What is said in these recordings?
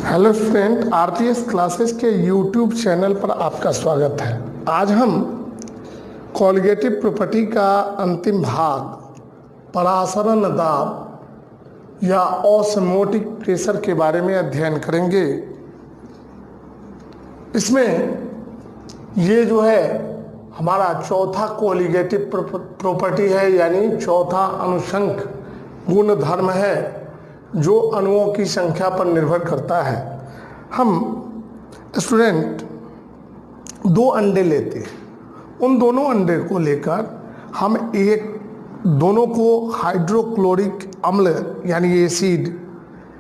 Hello student, RPS classes के YouTube channel पर आपका स्वागत है। आज हम कॉलिगेटिव प्रॉपर्टी का अंतिम भाग परासरण दाब या ऑस्मोटिक प्रेशर के बारे में अध्ययन करेंगे। इसमें ये जो है हमारा चौथा कॉलिगेटिव प्रॉपर्टी है, यानी चौथा अनुषंग गुण धर्म है जो अणुओं की संख्या पर निर्भर करता है। हम स्टूडेंट दो अंडे लेते हैं, उन दोनों अंडे को लेकर हम दोनों को हाइड्रोक्लोरिक अम्ल यानी एसिड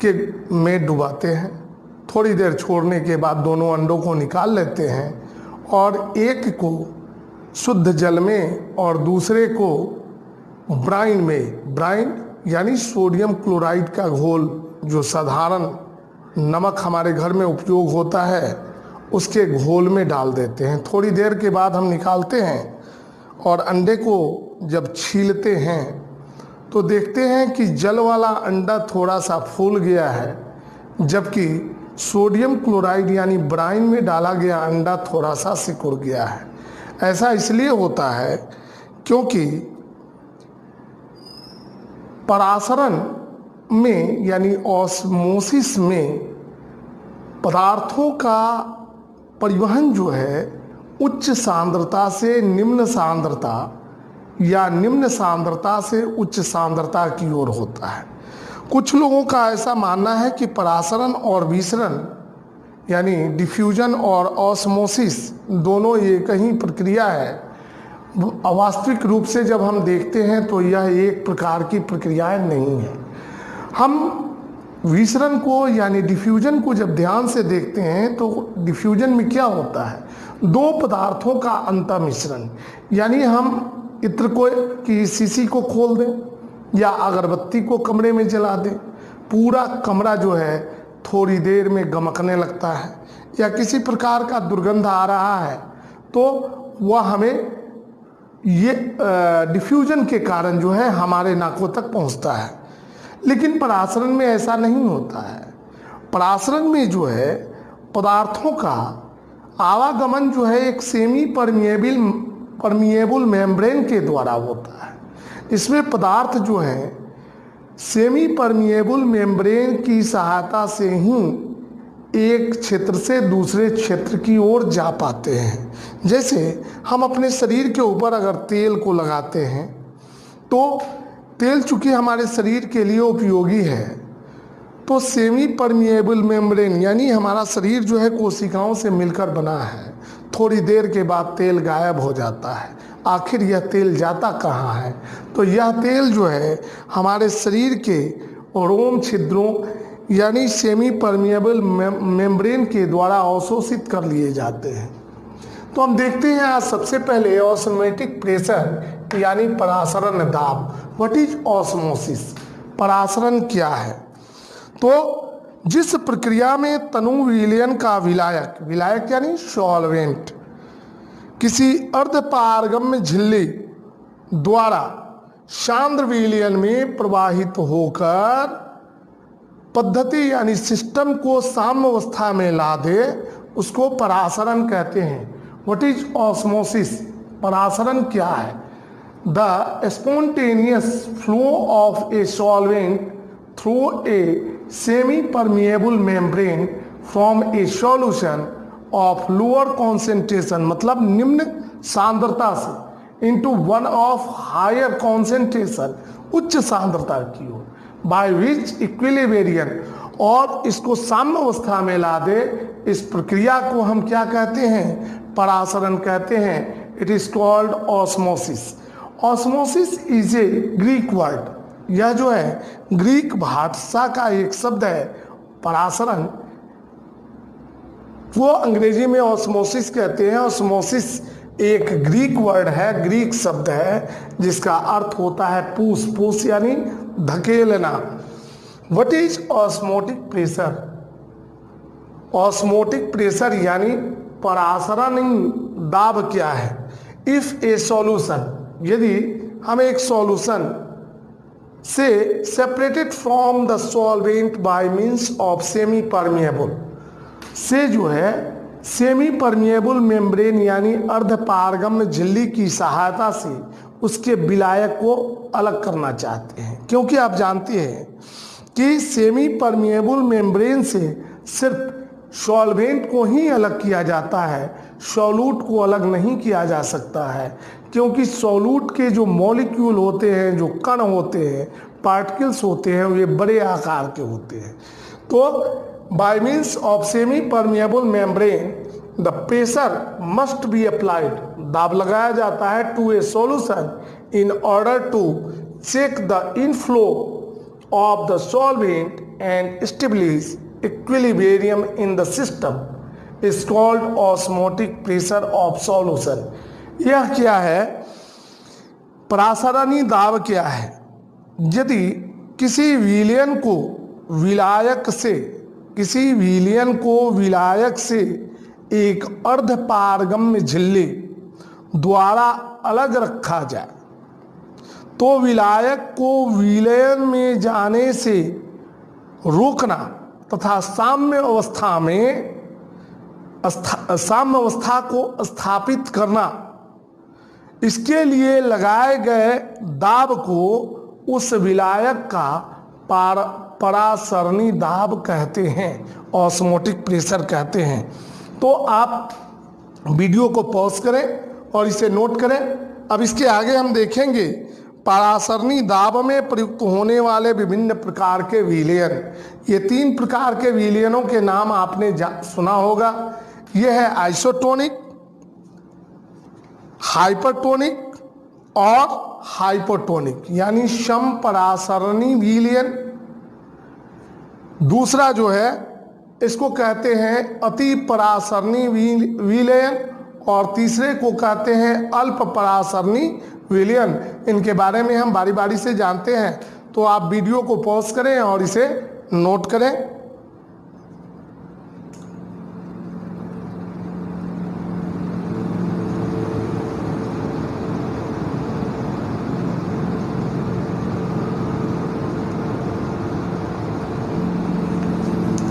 के में डुबाते हैं। थोड़ी देर छोड़ने के बाद दोनों अंडों को निकाल लेते हैं और एक को शुद्ध जल में और दूसरे को ब्राइन यानी सोडियम क्लोराइड का घोल, जो साधारण नमक हमारे घर में उपयोग होता है, उसके घोल में डाल देते हैं। थोड़ी देर के बाद हम निकालते हैं और अंडे को जब छीलते हैं तो देखते हैं कि जल वाला अंडा थोड़ा सा फूल गया है, जबकि सोडियम क्लोराइड यानी ब्राइन में डाला गया अंडा थोड़ा सा सिकुड़ गया है। ऐसा इसलिए होता है क्योंकि परासरण में यानी ऑस्मोसिस में पदार्थों का परिवहन जो है उच्च सांद्रता से निम्न सांद्रता या निम्न सांद्रता से उच्च सांद्रता की ओर होता है। कुछ लोगों का ऐसा मानना है कि परासरण और विसरण यानी डिफ्यूजन और ऑस्मोसिस दोनों एक ही प्रक्रिया है। वास्तविक रूप से जब हम देखते हैं तो यह एक प्रकार की प्रक्रियाएं नहीं है। हम विसरण को यानी डिफ्यूजन को जब ध्यान से देखते हैं तो डिफ्यूजन में क्या होता है, दो पदार्थों का अंतर मिश्रण, यानी हम इत्र को की शीशी को खोल दें या अगरबत्ती को कमरे में जला दें, पूरा कमरा जो है थोड़ी देर में गमकने लगता है या किसी प्रकार का दुर्गंध आ रहा है तो वह हमें ये डिफ्यूजन के कारण जो है हमारे नाकों तक पहुंचता है। लेकिन परासरण में ऐसा नहीं होता है। परासरण में जो है पदार्थों का आवागमन जो है एक सेमी परमिएबल मेम्ब्रेन के द्वारा होता है। इसमें पदार्थ जो है सेमी परमिएबल मेम्ब्रेन की सहायता से ही एक क्षेत्र से दूसरे क्षेत्र की ओर जा पाते हैं। जैसे हम अपने शरीर के ऊपर अगर तेल को लगाते हैं तो तेल चूंकि हमारे शरीर के लिए उपयोगी है, तो सेमी परमिएबल मेम्ब्रेन यानी हमारा शरीर जो है कोशिकाओं से मिलकर बना है। थोड़ी देर के बाद तेल गायब हो जाता है। आखिर यह तेल जाता कहाँ है? तो यह तेल जो है हमारे शरीर के रोम छिद्रों यानी सेमी परमिएबल मेम्ब्रेन के द्वारा अवशोषित कर लिए जाते हैं। तो हम देखते हैं आज सबसे पहले ऑस्मोटिक प्रेशर यानी परासरण दाब। What is osmosis? परासरण क्या है? तो जिस प्रक्रिया में तनु विलयन का विलायक यानी सॉल्वेंट किसी अर्धपारगम्य झिल्ली द्वारा सांद्र विलयन में प्रवाहित होकर पद्धति यानी सिस्टम को साम्यावस्था में ला दे, उसको परासरण कहते हैं। What is osmosis? परासरण क्या है? The spontaneous flow of a solvent through a semi permeable membrane from a solution of lower concentration, मतलब निम्न सांद्रता से, into one of higher concentration, उच्च सांद्रता की ओर, बाय विच इक्विलिब्रियम, और इसको साम्य अवस्था में ला दे। इस प्रक्रिया को हम क्या कहते हैं? परासरण कहते हैं। It is called osmosis. Osmosis is a Greek word. यह जो है ग्रीक भाषा का एक शब्द है। परासरण वो अंग्रेजी में ऑस्मोसिस कहते हैं। ऑस्मोसिस एक ग्रीक वर्ड है, ग्रीक शब्द है, जिसका अर्थ होता है पूस यानी धकेलना। What is osmotic pressure? Osmotic pressure यानी परासरण दाब क्या है? इफ ए सॉल्यूशन, यदि हम एक सॉल्यूशन से separated from the solvent bye means of semi permeable, से जो है सेमी परमिएबल मेम्ब्रेन यानी अर्धपारगम्य झिल्ली की सहायता से उसके विलायक को अलग करना चाहते हैं। क्योंकि आप जानते हैं कि सेमी परमिएबल मेम्ब्रेन से सिर्फ सॉल्वेंट को ही अलग किया जाता है, सॉल्यूट को अलग नहीं किया जा सकता है। क्योंकि सॉल्यूट के जो मॉलिक्यूल होते हैं, जो कण होते हैं, पार्टिकल्स होते हैं, ये बड़े आकार के होते हैं। तो by means of semi permeable membrane the pressure must be applied, दाब लगाया जाता है to a solution in order to check the inflow of the solvent and establish equilibrium in the system is called osmotic pressure of solution. यह क्या है? परासरणी दाब क्या है? यदि किसी विलयन को विलायक से एक अर्धपारगम्य झिल्ली द्वारा अलग रखा जाए तो विलायक को विलयन में जाने से रोकना तथा साम्य अवस्था को स्थापित करना, इसके लिए लगाए गए दाब को उस विलायक का परासरणी दाब कहते हैं, ऑस्मोटिक प्रेशर कहते हैं। तो आप वीडियो को पॉज करें और इसे नोट करें। अब इसके आगे हम देखेंगे परासरणी दाब में प्रयुक्त होने वाले विभिन्न प्रकार के विलयन। ये 3 प्रकार के विलयनों के नाम आपने सुना होगा। यह है आइसोटोनिक, हाइपरटोनिक और हाइपोटोनिक यानी समपरासरणी विलयन। दूसरा जो है इसको कहते हैं अति परासरणी विलयन और तीसरे को कहते हैं अल्प परासरणी विलयन। इनके बारे में हम बारी बारी से जानते हैं, तो आप वीडियो को पॉज करें और इसे नोट करें।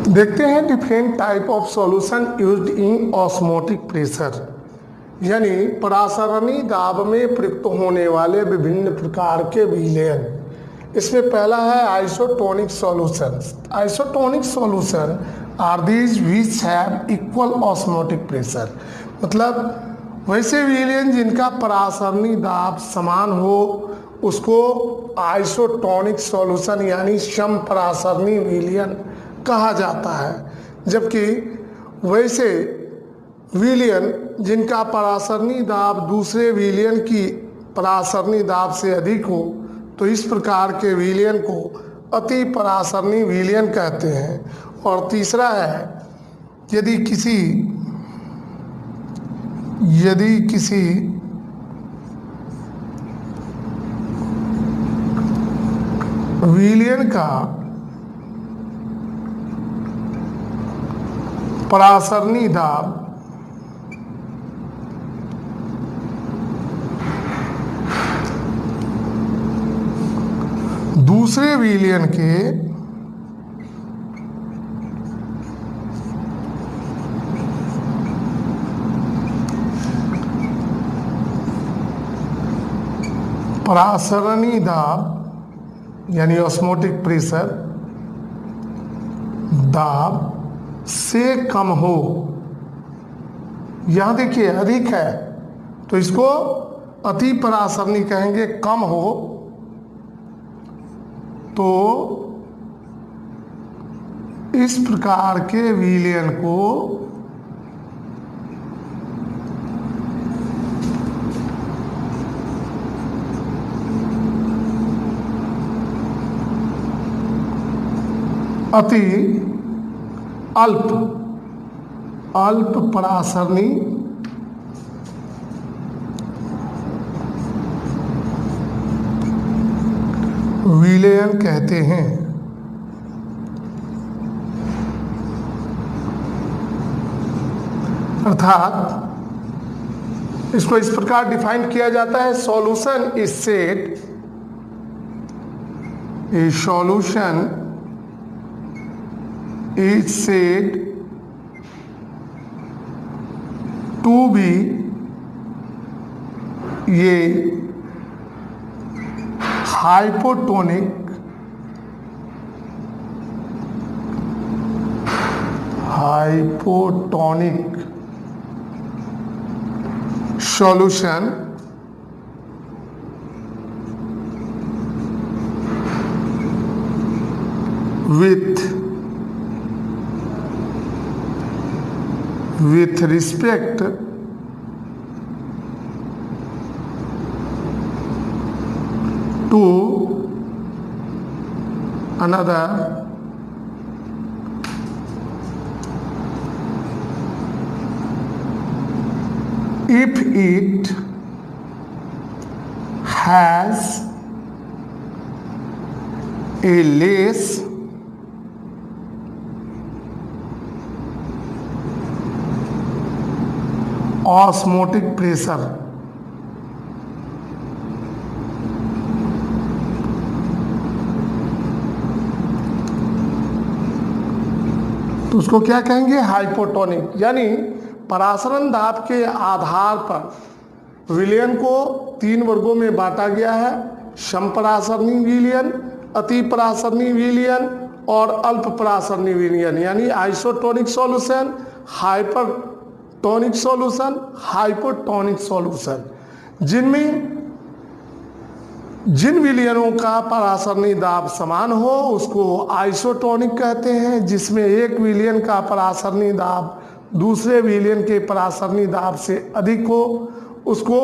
देखते हैं different type of solution used in osmotic pressure, यानी परासरणी दाब में प्रयुक्त होने वाले विभिन्न प्रकार के विलयन। इसमें पहला है isotonic solution. Isotonic solution are these which have equal osmotic pressure, मतलब वैसे विलयन जिनका परासरणी दाब समान हो उसको आइसोटोनिक सॉल्यूशन यानी समपरासरणी विलयन कहा जाता है। जबकि वैसे विलयन जिनका परासरणी दाब दूसरे विलयन की परासरणी दाब से अधिक हो तो इस प्रकार के विलयन को अति परासरणी विलयन कहते हैं। और तीसरा है यदि किसी विलयन का परासरणी दाब दूसरे विलयन के परासरणी दाब यानी ऑस्मोटिक प्रेशर दाब से कम हो, यहां देखिए अधिक है तो इसको अति परासरणी कहेंगे, कम हो तो इस प्रकार के विलयन को अति अल्प परासरणी विलयन कहते हैं। अर्थात इसको इस प्रकार डिफाइन किया जाता है, solution is said A solution is said to be a hypotonic solution with respect to another if it has a less osmotic pressure. तो उसको क्या कहेंगे? हाइपोटोनिक। यानी परासरण दाब के आधार पर विलयन को 3 वर्गों में बांटा गया है: समपरासरणी विलयन, अति परासरणी विलयन और अल्प परासरणी विलयन। यानी isotonic solution, hypertonic solution, hypotonic solution. जिनमें जिन विलयनों का परासरणी दाब समान हो उसको आइसोटोनिक कहते हैं। जिसमें एक विलयन का परासरणी दाब दूसरे विलयन के परासरणी दाब से अधिक हो उसको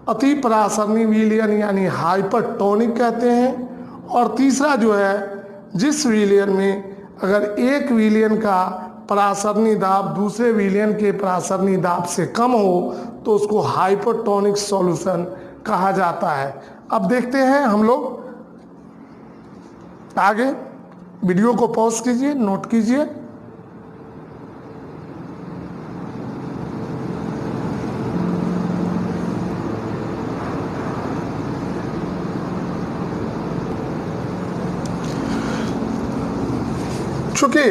अति परासरणी विलयन यानी हाइपरटोनिक कहते हैं। और तीसरा जो है, जिस विलयन में अगर एक विलयन का परासरणी दाब दूसरे विलयन के परासरणी दाब से कम हो तो उसको हाइपोटोनिक सॉल्यूशन कहा जाता है। अब देखते हैं हम लोग आगे। वीडियो को पॉज कीजिए, नोट कीजिए। चूंकि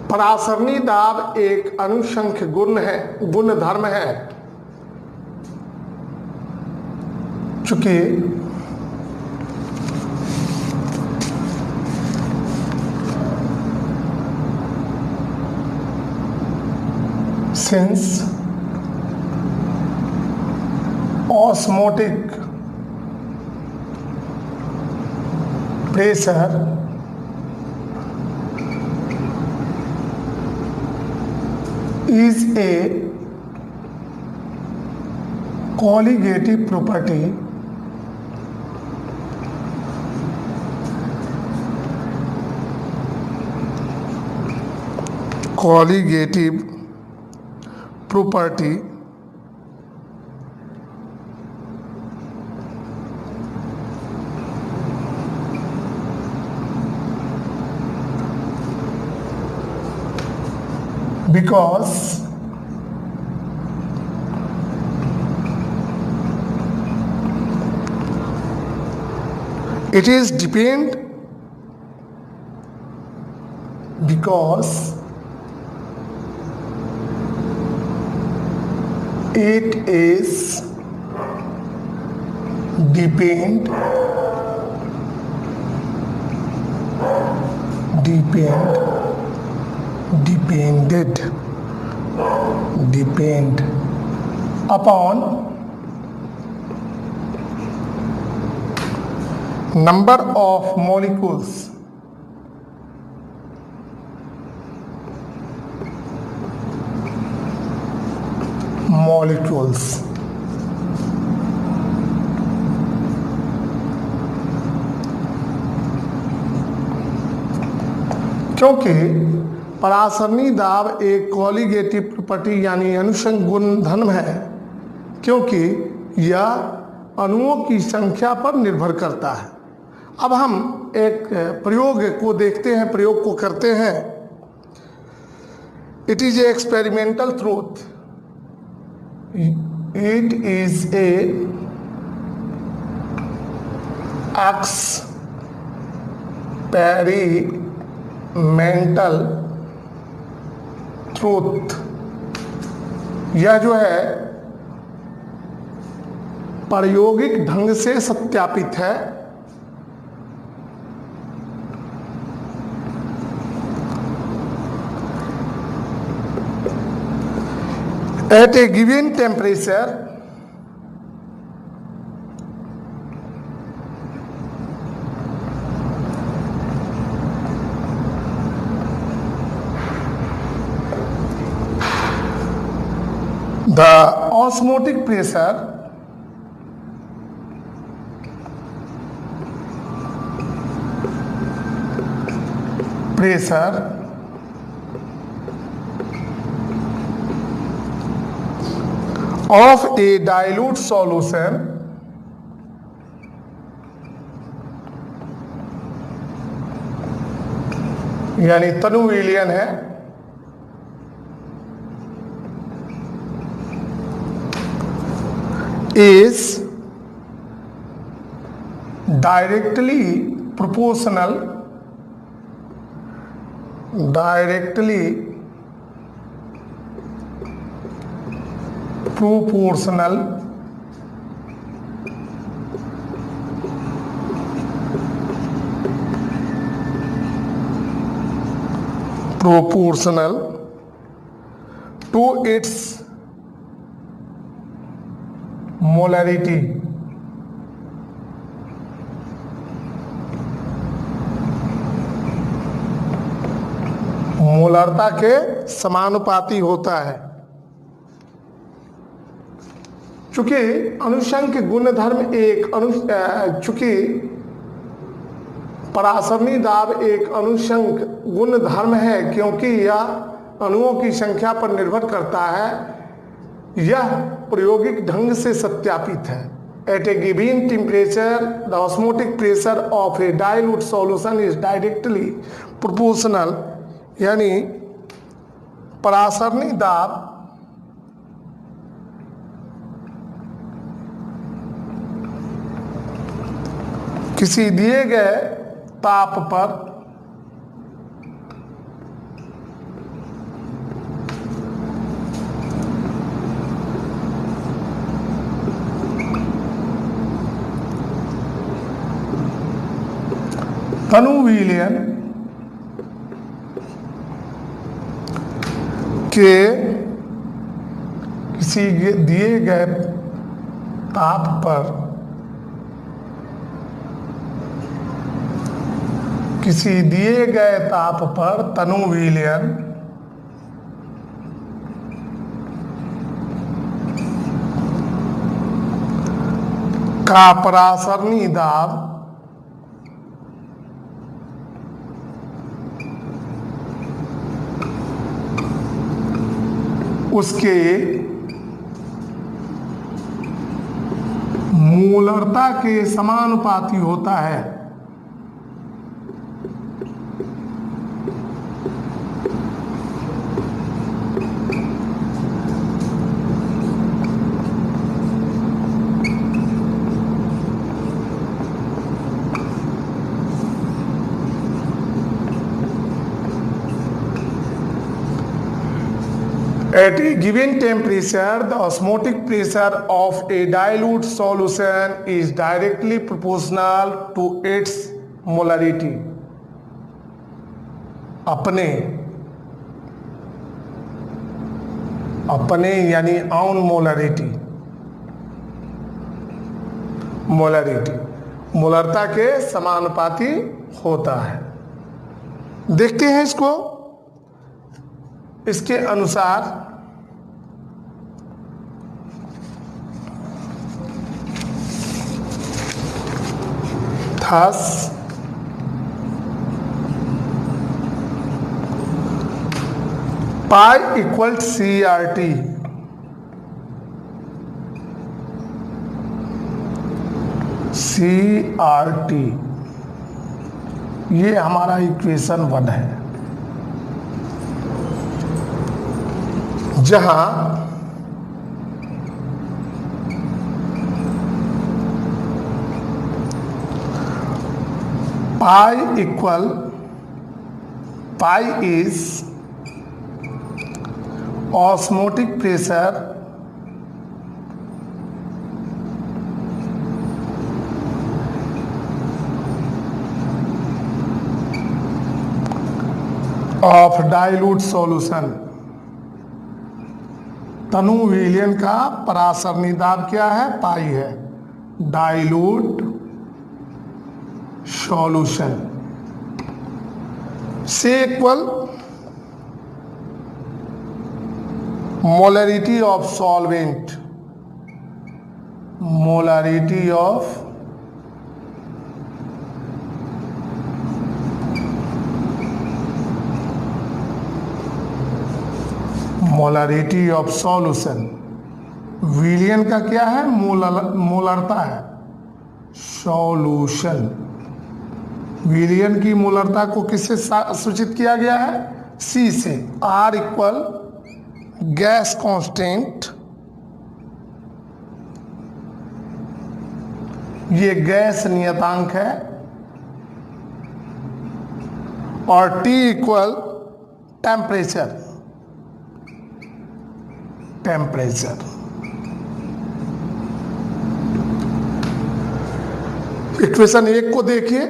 परासरणी दाब एक अनुसंख्य गुण धर्म है, चूंकि since osmotic pressure is a colligative property, because it is depend because it is depended upon number of molecules क्योंकि परासरणी दाब एक कॉलिगेटिव प्रॉपर्टी यानी अनुषंग गुण धर्म है, क्योंकि यह अणुओं की संख्या पर निर्भर करता है। अब हम एक प्रयोग को देखते हैं, प्रयोग को करते हैं। It is a experimental truth, it is a experimental truth, यह जो है प्रायोगिक ढंग से सत्यापित है। At a given temperature the osmotic pressure of a dilute solution यानी तनु विलियन है, is directly proportional to its molarity, मोलरता के समानुपाती होता है। चूंकि अनुषंग गुणधर्म चूंकि परासरणी दाब एक अनुषंग गुणधर्म है, क्योंकि यह अणुओं की संख्या पर निर्भर करता है, यह प्रायोगिक ढंग से सत्यापित है। At a given temperature the osmotic pressure of a dilute solution is directly proportional, यानी परासरणी दाब किसी दिए गए ताप पर तनु विलयन के किसी दिए गए ताप पर तनु विलयन का परासरणी दाब उसके मोलरता के समानुपाती होता है। At a given temperature, the osmotic pressure of a dilute solution is directly proportional to its molarity. अपने यानी ऑन मोलरिटी मोलरता के समानुपाती होता है। देखते हैं इसको। इसके अनुसार thus pi equal CRT, ये हमारा इक्वेशन 1 है, जहां pi is osmotic pressure of dilute solution। तनु विलयन का परासरणी दाब क्या है? पाई है। डाइल्यूट सॉल्यूशन से equal molarity of solvent, molarity of molarity of solution. विलयन का क्या है? मोलरता है। सॉल्यूशन, विलयन की मोलरता को किससे सूचित किया गया है? C से। R इक्वल गैस कांस्टेंट, ये गैस नियतांक है, और T equal temperature, temperature. Equation 1 को देखिए।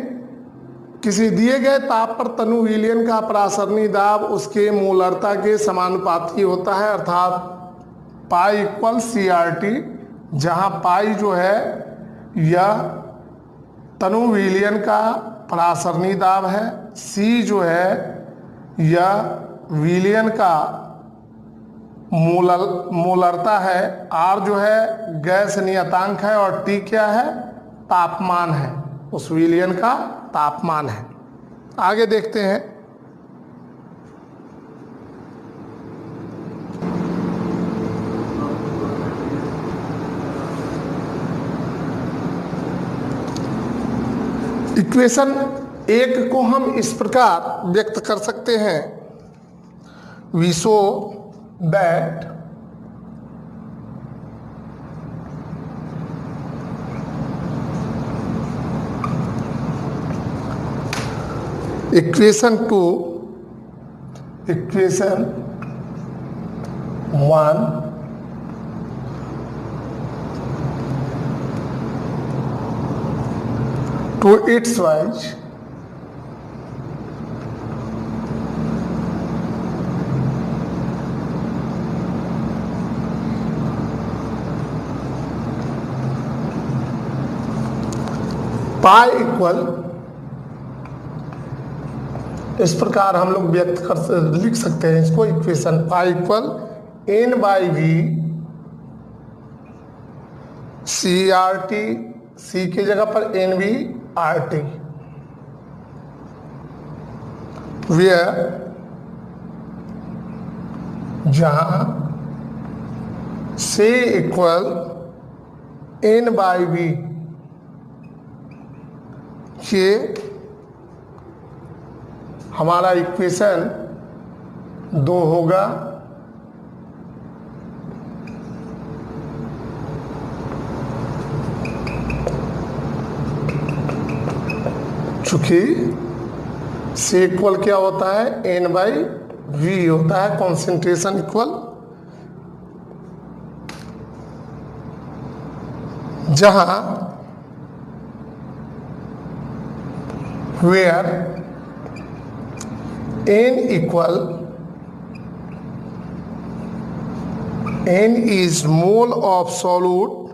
किसी दिए गए ताप पर तनु विलयन का परासरणी दाब उसके मोलरता के समानुपाती होता है, अर्थात पाई इक्वल CRT, जहां पाई जो है यह तनु विलयन का परासरणी दाब है, C जो है यह विलयन का मोलरता है, R जो है गैस नियतांक है, और T क्या है? तापमान है, उस विलयन का तापमान है। आगे देखते हैं। इक्वेशन 1 को हम इस प्रकार व्यक्त कर सकते हैं। We show that equation 2, equation 1 to its wise pi equal, इस प्रकार हम लोग व्यक्त कर लिख सकते हैं इसको। Equation pi equal N/V CRT, C की जगह पर NV RT, वेयर जहां C इक्वल N/V के हमारा इक्वेशन 2 होगा। चूंकि C इक्वल क्या होता है? N/V होता है, कॉन्सेंट्रेशन इक्वल, जहां where N is mole of solute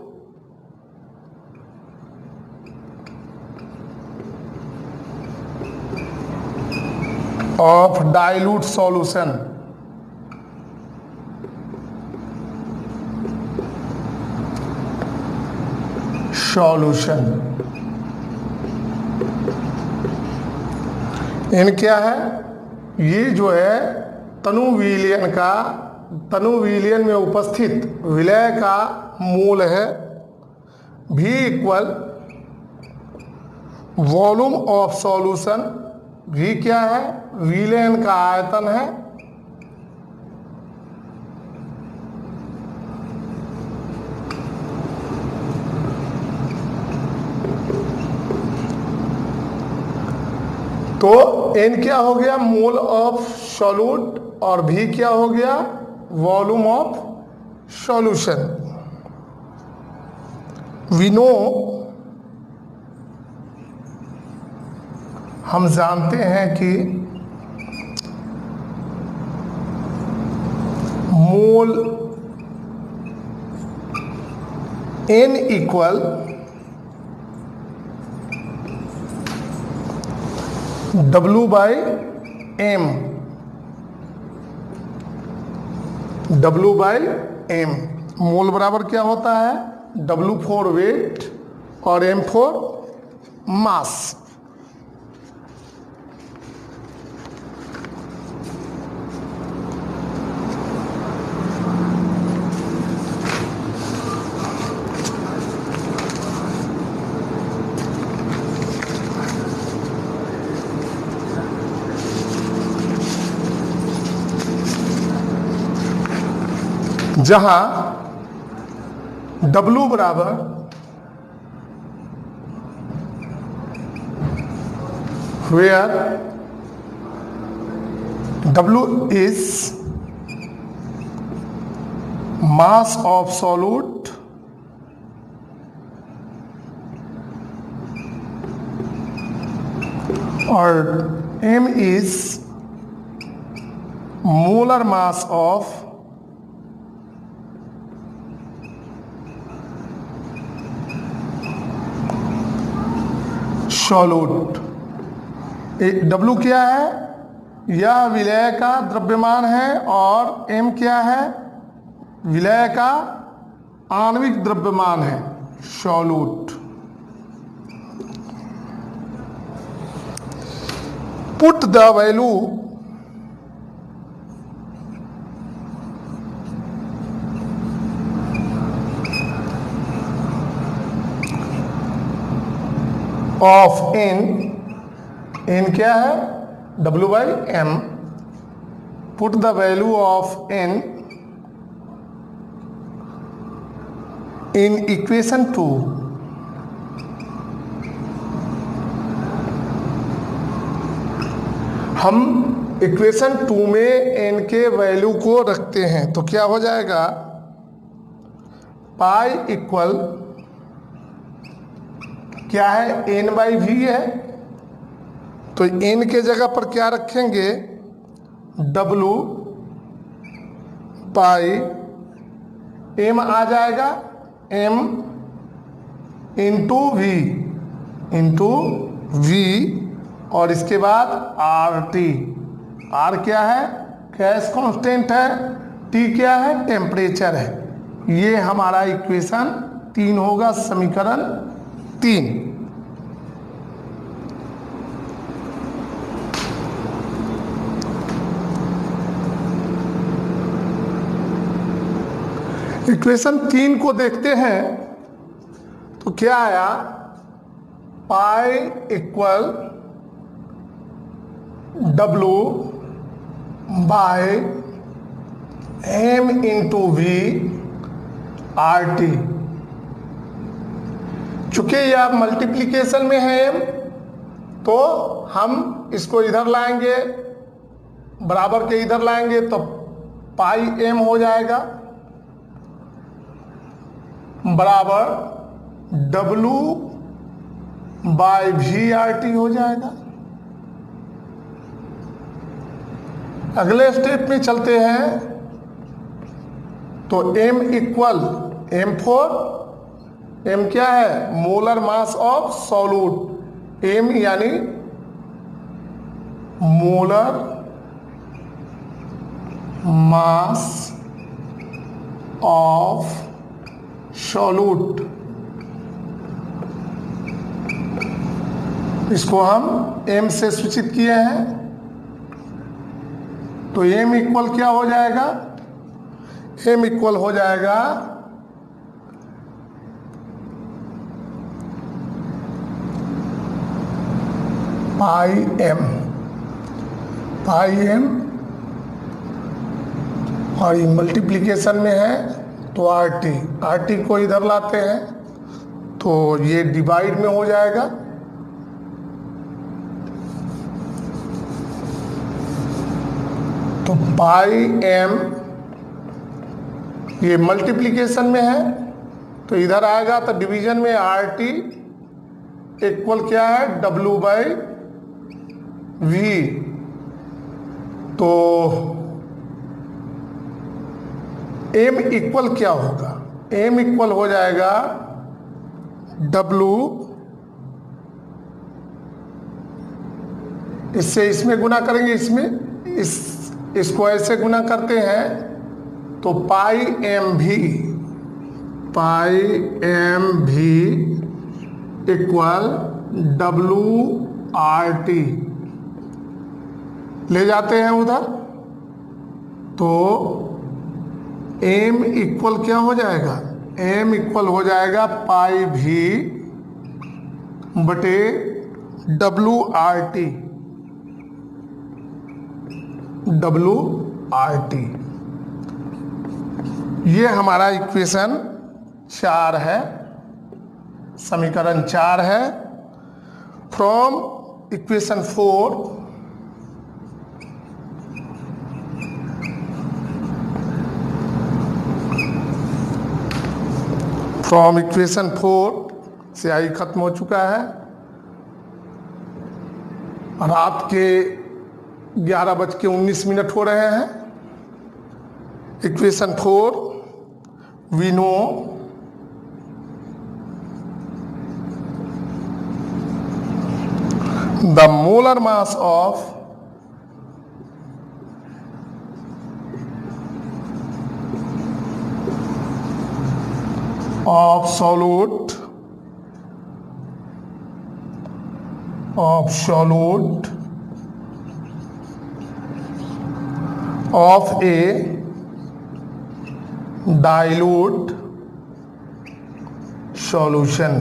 of dilute solution, N क्या है? ये जो है तनु विलयन में उपस्थित विलय का मूल है। V equal volume of solution, V क्या है? विलयन का आयतन है, तो n क्या हो गया, मोल ऑफ सॉल्यूट, और v क्या हो गया, volume of solution. We know, हम जानते हैं कि mole n equal W by M, W by M. Mole बराबर क्या होता है, W फॉर वेट और M फॉर मास। जहां W बराबर where W is mass of solute और M is molar mass of solute. W क्या है, यह विलय का द्रव्यमान है, और M क्या है, विलय का आणविक द्रव्यमान है, solute. Put the value of n क्या है, W by M. Put the value of n in equation 2। हम इक्वेशन 2 में n के वैल्यू को रखते हैं तो क्या हो जाएगा, पाई इक्वल क्या है, n बाई वी है, तो n के जगह पर क्या रखेंगे, W पाई m आ जाएगा, m इंटू वी, और इसके बाद RT। R क्या है, गैस कांस्टेंट है, T क्या है, टेम्परेचर है। ये हमारा इक्वेशन 3 होगा, समीकरण 3। इक्वेशन 3 को देखते हैं तो क्या आया, पाई इक्वल W बाय M इंटू वी RT। चूंकि यह मल्टीप्लिकेशन में है m, तो हम इसको इधर लाएंगे, बराबर के इधर लाएंगे तो पाई m हो जाएगा, बराबर W बाय वी RT हो जाएगा। अगले स्टेप में चलते हैं तो m इक्वल M क्या है, molar mass of solute. M यानी मोलर मास ऑफ सॉल्यूट। इसको हम M से सूचित किए हैं, तो M इक्वल क्या हो जाएगा, M इक्वल हो जाएगा पाई m, और ये मल्टीप्लिकेशन में है तो RT को इधर लाते हैं तो ये डिवाइड में हो जाएगा, तो पाई एम ये मल्टीप्लिकेशन में है तो इधर आएगा, तो डिवीजन में आर टी इक्वल क्या है, डब्ल्यू बाई वी। तो एम इक्वल क्या होगा, एम इक्वल हो जाएगा डब्ल्यू, इससे इसमें गुना करेंगे, इसमें इसको ऐसे गुना करते हैं तो पाई एम भी इक्वल डब्ल्यू आर टी ले जाते हैं उधर, तो एम इक्वल क्या हो जाएगा, एम इक्वल हो जाएगा पाई भी बटे डब्ल्यू आर टी, ये हमारा इक्वेशन 4 है, समीकरण 4 है। फ्रॉम इक्वेशन 4 फ्रॉम इक्वेशन 4 से आई खत्म हो चुका है। रात के 11:19 हो रहे हैं। Equation 4 we know the molar mass of solute of a dilute solution।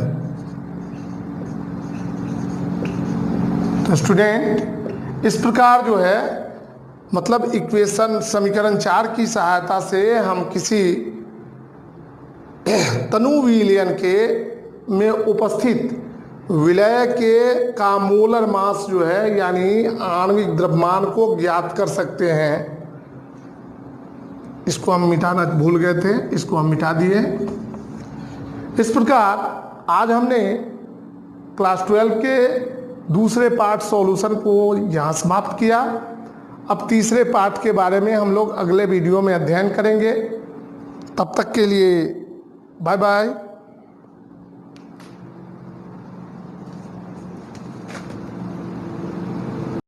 तो स्टूडेंट इस प्रकार जो है, मतलब इक्वेशन समीकरण 4 की सहायता से हम किसी तनु विलयन के में उपस्थित विलय के का मोलर मास जो है यानी आणविक द्रव्यमान को ज्ञात कर सकते हैं। इसको हम मिटाना भूल गए थे, इसको हम मिटा दिए। इस प्रकार आज हमने क्लास 12 के दूसरे पार्ट सॉल्यूशन को यहाँ समाप्त किया। अब तीसरे पार्ट के बारे में हम लोग अगले वीडियो में अध्ययन करेंगे। तब तक के लिए बाय बाय।